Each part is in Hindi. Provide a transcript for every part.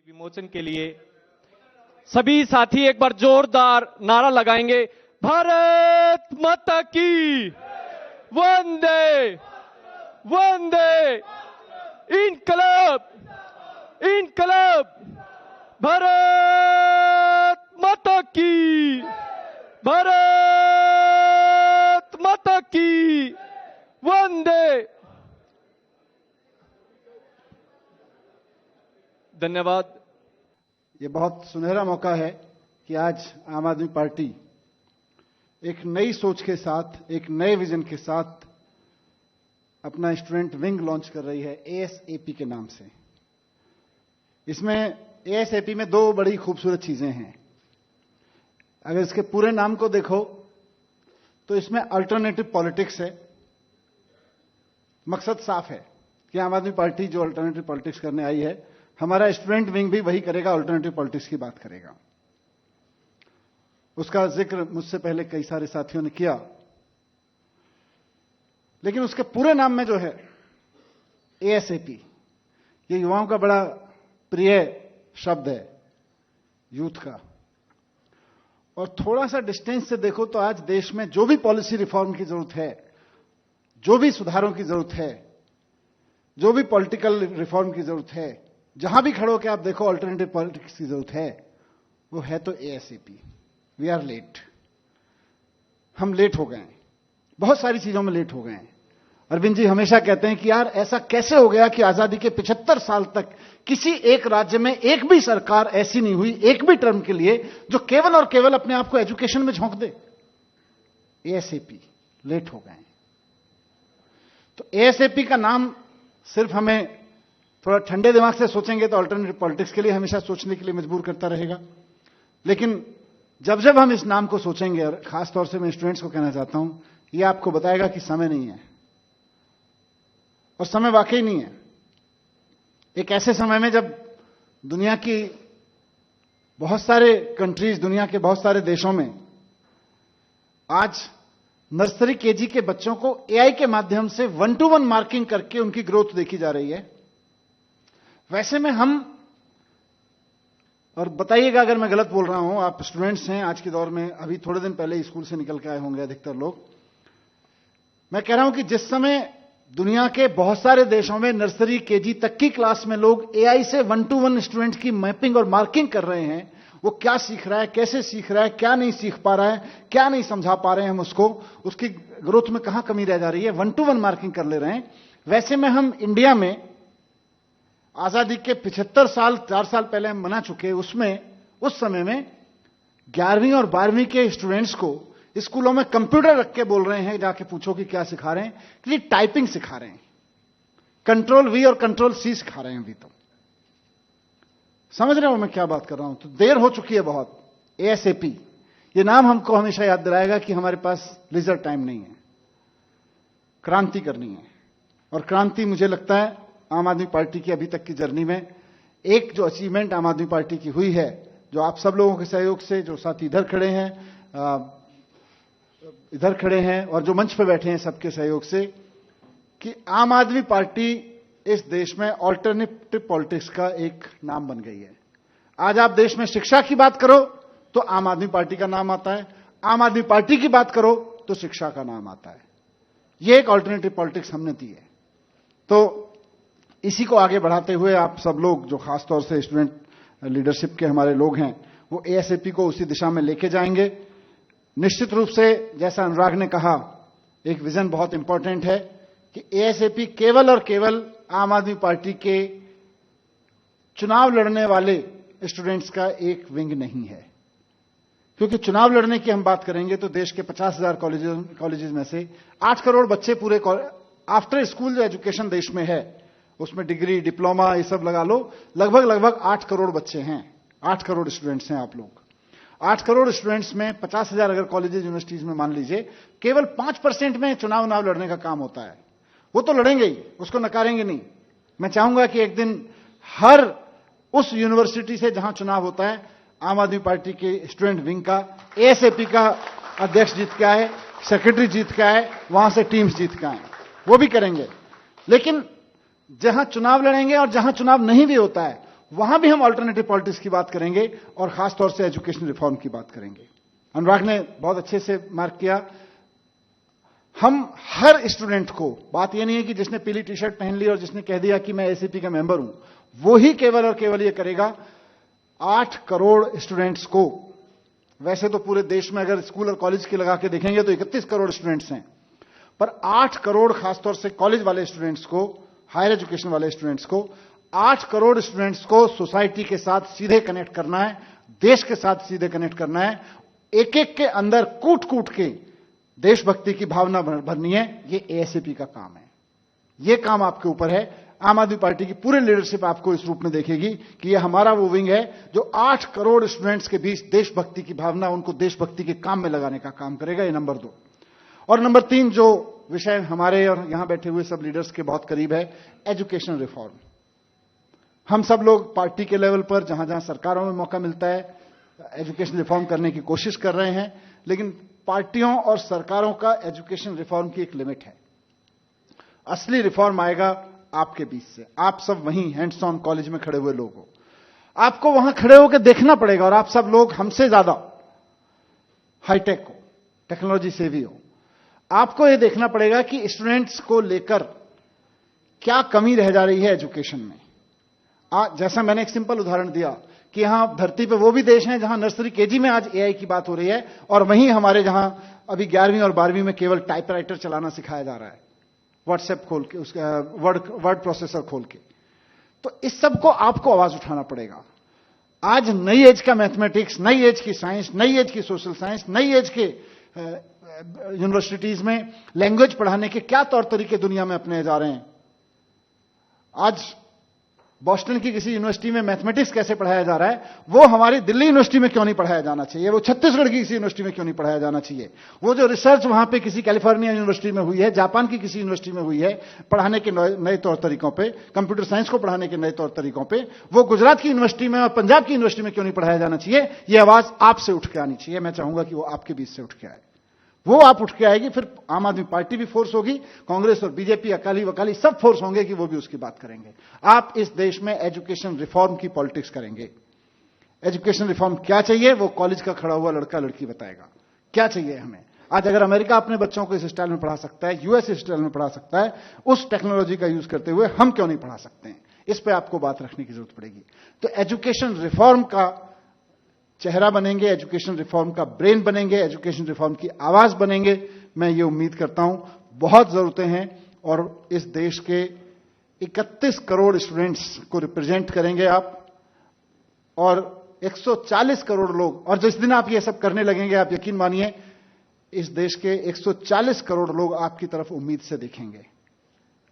विमोचन के लिए सभी साथी एक बार जोरदार नारा लगाएंगे, भारत माता की वंदे वंदे इनकलाब इनकलाब, भारत माता की भारत माता की वंदे। धन्यवाद। ये बहुत सुनहरा मौका है कि आज आम आदमी पार्टी एक नई सोच के साथ, एक नए विजन के साथ अपना स्टूडेंट विंग लॉन्च कर रही है एएसएपी के नाम से। इसमें एएसएपी में दो बड़ी खूबसूरत चीजें हैं। अगर इसके पूरे नाम को देखो तो इसमें अल्टरनेटिव पॉलिटिक्स है। मकसद साफ है कि आम आदमी पार्टी जो अल्टरनेटिव पॉलिटिक्स करने आई है, हमारा स्टूडेंट विंग भी वही करेगा, अल्टरनेटिव पॉलिटिक्स की बात करेगा। उसका जिक्र मुझसे पहले कई सारे साथियों ने किया, लेकिन उसके पूरे नाम में जो है एएसएपी, ये युवाओं का बड़ा प्रिय शब्द है, यूथ का। और थोड़ा सा डिस्टेंस से देखो तो आज देश में जो भी पॉलिसी रिफॉर्म की जरूरत है, जो भी सुधारों की जरूरत है, जो भी पॉलिटिकल रिफॉर्म की जरूरत है, जहां भी खड़ो के आप देखो अल्टरनेटिव पॉलिटिक्स की जरूरत है, वो है तो एएसएपी। वी आर लेट, हम लेट हो गए हैं, बहुत सारी चीजों में लेट हो गए हैं। अरविंद जी हमेशा कहते हैं कि यार ऐसा कैसे हो गया कि आजादी के 75 साल तक किसी एक राज्य में एक भी सरकार ऐसी नहीं हुई, एक भी टर्म के लिए, जो केवल और केवल अपने आप को एजुकेशन में झोंक दे। एएसएपी, लेट हो गए। तो एएसएपी का नाम सिर्फ हमें थोड़ा ठंडे दिमाग से सोचेंगे तो अल्टरनेटिव पॉलिटिक्स के लिए हमेशा सोचने के लिए मजबूर करता रहेगा। लेकिन जब जब हम इस नाम को सोचेंगे, और खासतौर से मैं स्टूडेंट्स को कहना चाहता हूं, यह आपको बताएगा कि समय नहीं है, और समय वाकई नहीं है। एक ऐसे समय में जब दुनिया की बहुत सारे कंट्रीज, दुनिया के बहुत सारे देशों में आज नर्सरी केजी के बच्चों को एआई के माध्यम से 1-to-1 मार्किंग करके उनकी ग्रोथ देखी जा रही है, वैसे में हम, और बताइएगा अगर मैं गलत बोल रहा हूं, आप स्टूडेंट्स हैं आज के दौर में, अभी थोड़े दिन पहले स्कूल से निकल के आए होंगे अधिकतर लोग। मैं कह रहा हूं कि जिस समय दुनिया के बहुत सारे देशों में नर्सरी केजी तक की क्लास में लोग एआई से 1-to-1 स्टूडेंट की मैपिंग और मार्किंग कर रहे हैं, वो क्या सीख रहा है, कैसे सीख रहा है, क्या नहीं सीख पा रहा है, क्या नहीं समझा पा रहे हैं हम उसको, उसकी ग्रोथ में कहां कमी रह जा रही है, 1-to-1 मार्किंग कर ले रहे हैं। वैसे में हम इंडिया में आजादी के 75 साल, 4 साल पहले हम मना चुके, उसमें उस समय में 11वीं और 12वीं के स्टूडेंट्स को स्कूलों में कंप्यूटर रख के बोल रहे हैं, जाके पूछो कि क्या सिखा रहे हैं, कि टाइपिंग सिखा रहे हैं, कंट्रोल वी और कंट्रोल सी सिखा रहे हैं। अभी तो समझ रहे हो मैं क्या बात कर रहा हूं? तो देर हो चुकी है बहुत। एएसएपी, ये नाम हमको हमेशा याद दिलाएगा कि हमारे पास लीजर टाइम नहीं है, क्रांति करनी है। और क्रांति मुझे लगता है आम आदमी पार्टी की अभी तक की जर्नी में एक जो अचीवमेंट आम आदमी पार्टी की हुई है, जो आप सब लोगों के सहयोग से, जो साथी इधर खड़े हैं और जो मंच पर बैठे हैं, सबके सहयोग से, कि आम आदमी पार्टी इस देश में ऑल्टरनेटिव पॉलिटिक्स का एक नाम बन गई है। आज आप देश में शिक्षा की बात करो तो आम आदमी पार्टी का नाम आता है, आम आदमी पार्टी की बात करो तो शिक्षा का नाम आता है। यह एक ऑल्टरनेटिव पॉलिटिक्स हमने दी है। तो इसी को आगे बढ़ाते हुए आप सब लोग, जो खासतौर से स्टूडेंट लीडरशिप के हमारे लोग हैं, वो एएसएपी को उसी दिशा में लेके जाएंगे। निश्चित रूप से जैसा अनुराग ने कहा, एक विजन बहुत इंपॉर्टेंट है कि एएसएपी केवल और केवल आम आदमी पार्टी के चुनाव लड़ने वाले स्टूडेंट्स का एक विंग नहीं है। क्योंकि चुनाव लड़ने की हम बात करेंगे तो देश के 50,000 कॉलेजेस में से 8 करोड़ बच्चे पूरे आफ्टर स्कूल जो एजुकेशन देश में है, उसमें डिग्री, डिप्लोमा, ये सब लगा लो, लगभग 8 करोड़ बच्चे हैं, 8 करोड़ स्टूडेंट्स हैं आप लोग। 8 करोड़ स्टूडेंट्स में 50,000 अगर कॉलेजेस यूनिवर्सिटीज में मान लीजिए, केवल 5% में चुनाव लड़ने का काम होता है। वो तो लड़ेंगे ही, उसको नकारेंगे नहीं। मैं चाहूंगा कि एक दिन हर उस यूनिवर्सिटी से जहां चुनाव होता है, आम आदमी पार्टी के स्टूडेंट विंग का, एएसएपी का अध्यक्ष जीत के आए, सेक्रेटरी जीत के आए, वहां से टीम्स जीत के आए, वो भी करेंगे। लेकिन जहां चुनाव लड़ेंगे और जहां चुनाव नहीं भी होता है, वहां भी हम अल्टरनेटिव पॉलिटिक्स की बात करेंगे और खासतौर से एजुकेशन रिफॉर्म की बात करेंगे। अनुराग ने बहुत अच्छे से मार्क किया, हम हर स्टूडेंट को, बात यह नहीं है कि जिसने पीली टी शर्ट पहन ली और जिसने कह दिया कि मैं एसीपी का मेंबर हूं, वो ही केवल और केवल ये करेगा। 8 करोड़ स्टूडेंट्स को, वैसे तो पूरे देश में अगर स्कूल और कॉलेज के लगा के देखेंगे तो 31 करोड़ स्टूडेंट्स हैं, पर 8 करोड़ खासतौर से कॉलेज वाले स्टूडेंट्स को, हायर एजुकेशन वाले स्टूडेंट्स को, 8 करोड़ स्टूडेंट्स को सोसाइटी के साथ सीधे कनेक्ट करना है, देश के साथ सीधे कनेक्ट करना है, एक एक के अंदर कूट कूट के देशभक्ति की भावना भरनी है। ये एएसएपी का काम है, ये काम आपके ऊपर है। आम आदमी पार्टी की पूरी लीडरशिप आपको इस रूप में देखेगी कि ये हमारा वो विंग है जो 8 करोड़ स्टूडेंट्स के बीच देशभक्ति की भावना, उनको देशभक्ति के काम में लगाने का काम करेगा। ये नंबर 2। और नंबर 3 जो विषय हमारे और यहां बैठे हुए सब लीडर्स के बहुत करीब है, एजुकेशन रिफॉर्म। हम सब लोग पार्टी के लेवल पर जहां जहां सरकारों में मौका मिलता है एजुकेशन रिफॉर्म करने की कोशिश कर रहे हैं, लेकिन पार्टियों और सरकारों का एजुकेशन रिफॉर्म की एक लिमिट है। असली रिफॉर्म आएगा आपके बीच से। आप सब वहीं हैंड्स ऑन कॉलेज में खड़े हुए लोग हो, आपको वहां खड़े होकर देखना पड़ेगा। और आप सब लोग हमसे ज्यादा हाईटेक हो, टेक्नोलॉजी सेवी हो, आपको यह देखना पड़ेगा कि स्टूडेंट्स को लेकर क्या कमी रह जा रही है एजुकेशन में। जैसा मैंने एक सिंपल उदाहरण दिया कि यहां धरती पे वो भी देश हैं जहां नर्सरी केजी में आज एआई की बात हो रही है, और वहीं हमारे जहां अभी 11वीं और 12वीं में केवल टाइपराइटर चलाना सिखाया जा रहा है, व्हाट्सएप खोल के, उसका वर्ड प्रोसेसर खोल के। तो इस सब को आपको आवाज उठाना पड़ेगा। आज नई एज का मैथमेटिक्स, नई एज की साइंस, नई एज की सोशल साइंस, नई एज के यूनिवर्सिटीज में लैंग्वेज पढ़ाने के क्या तौर तरीके दुनिया में अपने जा रहे हैं। आज बॉस्टन की किसी यूनिवर्सिटी में मैथमेटिक्स कैसे पढ़ाया जा रहा है, वो हमारी दिल्ली यूनिवर्सिटी में क्यों नहीं पढ़ाया जाना चाहिए, वो छत्तीसगढ़ की किसी यूनिवर्सिटी में क्यों नहीं पढ़ाया जाना चाहिए। वो जो रिसर्च वहां पे किसी कैलिफोर्निया यूनिवर्सिटी में हुई है, जापान की किसी यूनिवर्सिटी में हुई है पढ़ाने के नए तौर तरीकों पे, कंप्यूटर साइंस को पढ़ाने के नए तौर तरीकों पे, वो गुजरात की यूनिवर्सिटी में और पंजाब की यूनिवर्सिटी में क्यों नहीं पढ़ाया जाना चाहिए। ये आवाज आपसे उठ के आनी चाहिए। मैं चाहूंगा कि वो आपके बीच से उठ के आए। वो आप उठ के आएगी, फिर आम आदमी पार्टी भी फोर्स होगी, कांग्रेस और बीजेपी, अकाली वकाली सब फोर्स होंगे कि वो भी उसकी बात करेंगे। आप इस देश में एजुकेशन रिफॉर्म की पॉलिटिक्स करेंगे। एजुकेशन रिफॉर्म क्या चाहिए वो कॉलेज का खड़ा हुआ लड़का लड़की बताएगा क्या चाहिए हमें। आज अगर अमेरिका अपने बच्चों को इस स्टाइल में पढ़ा सकता है, यूएस इस स्टाइल में पढ़ा सकता है, उस टेक्नोलॉजी का यूज करते हुए हम क्यों नहीं पढ़ा सकते हैं। इस पर आपको बात रखने की जरूरत पड़ेगी। तो एजुकेशन रिफॉर्म का चेहरा बनेंगे, एजुकेशन रिफॉर्म का ब्रेन बनेंगे, एजुकेशन रिफॉर्म की आवाज बनेंगे। मैं ये उम्मीद करता हूं, बहुत जरूरतें हैं और इस देश के 31 करोड़ स्टूडेंट्स को रिप्रेजेंट करेंगे आप, और 140 करोड़ लोग। और जिस दिन आप ये सब करने लगेंगे, आप यकीन मानिए इस देश के 140 करोड़ लोग आपकी तरफ उम्मीद से देखेंगे,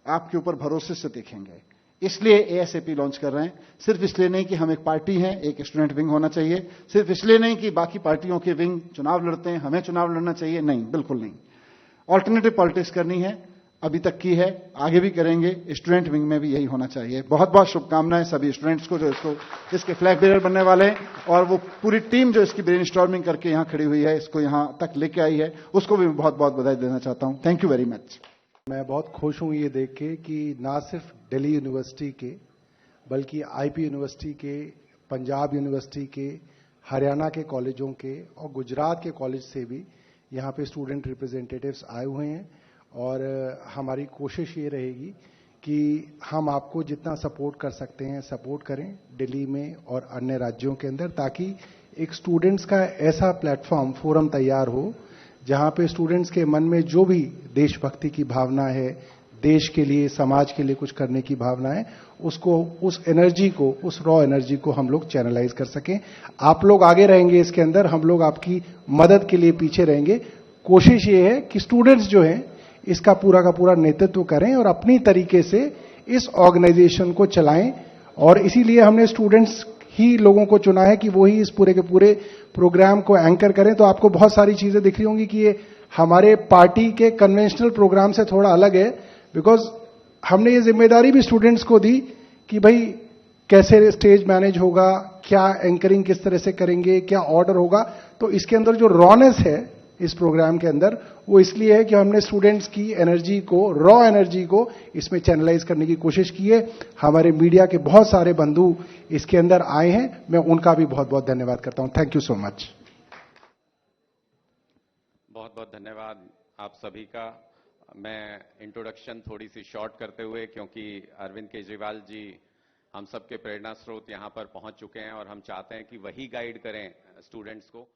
आपके ऊपर भरोसे से देखेंगे। इसलिए एएसएपी लॉन्च कर रहे हैं। सिर्फ इसलिए नहीं कि हम एक पार्टी हैं, एक स्टूडेंट विंग होना चाहिए, सिर्फ इसलिए नहीं कि बाकी पार्टियों के विंग चुनाव लड़ते हैं, हमें चुनाव लड़ना चाहिए, नहीं, बिल्कुल नहीं। ऑल्टरनेटिव पॉलिटिक्स करनी है, अभी तक की है, आगे भी करेंगे। स्टूडेंट विंग में भी यही होना चाहिए। बहुत बहुत शुभकामनाएं सभी स्टूडेंट्स को जो इसके फ्लैग बेरर बनने वाले हैं, और वो पूरी टीम जो इसकी ब्रेनस्टॉर्मिंग करके यहां खड़ी हुई है, इसको यहां तक लेके आई है, उसको भी बहुत बहुत बधाई देना चाहता हूं। Thank you very much. मैं बहुत खुश हूं ये देख के कि ना सिर्फ दिल्ली यूनिवर्सिटी के, बल्कि आईपी यूनिवर्सिटी के, पंजाब यूनिवर्सिटी के, हरियाणा के कॉलेजों के और गुजरात के कॉलेज से भी यहाँ पे स्टूडेंट रिप्रेजेंटेटिव्स आए हुए हैं। और हमारी कोशिश ये रहेगी कि हम आपको जितना सपोर्ट कर सकते हैं सपोर्ट करें दिल्ली में और अन्य राज्यों के अंदर, ताकि एक स्टूडेंट्स का ऐसा प्लेटफॉर्म, फोरम तैयार हो जहां पे स्टूडेंट्स के मन में जो भी देशभक्ति की भावना है, देश के लिए, समाज के लिए कुछ करने की भावना है, उसको, उस एनर्जी को, उस रॉ एनर्जी को हम लोग चैनलाइज कर सकें। आप लोग आगे रहेंगे इसके अंदर, हम लोग आपकी मदद के लिए पीछे रहेंगे। कोशिश ये है कि स्टूडेंट्स जो हैं इसका पूरा का पूरा नेतृत्व करें और अपनी तरीके से इस ऑर्गेनाइजेशन को चलाएं। और इसीलिए हमने स्टूडेंट्स ही लोगों को चुना है कि वो ही इस पूरे के पूरे प्रोग्राम को एंकर करें। तो आपको बहुत सारी चीजें दिख रही होंगी कि ये हमारे पार्टी के कन्वेंशनल प्रोग्राम से थोड़ा अलग है, बिकॉज हमने ये जिम्मेदारी भी स्टूडेंट्स को दी कि भाई कैसे स्टेज मैनेज होगा, क्या एंकरिंग किस तरह से करेंगे, क्या ऑर्डर होगा। तो इसके अंदर जो रॉनेस है इस प्रोग्राम के अंदर, वो इसलिए है कि हमने स्टूडेंट्स की एनर्जी को, रॉ एनर्जी को इसमें चैनलाइज करने की कोशिश की है। हमारे मीडिया के बहुत सारे बंधु इसके अंदर आए हैं, मैं उनका भी बहुत बहुत धन्यवाद करता हूं। Thank you so much. बहुत बहुत धन्यवाद आप सभी का। मैं इंट्रोडक्शन थोड़ी सी शॉर्ट करते हुए, क्योंकि अरविंद केजरीवाल जी हम सबके प्रेरणा स्रोत यहां पर पहुंच चुके हैं और हम चाहते हैं कि वही गाइड करें स्टूडेंट्स को।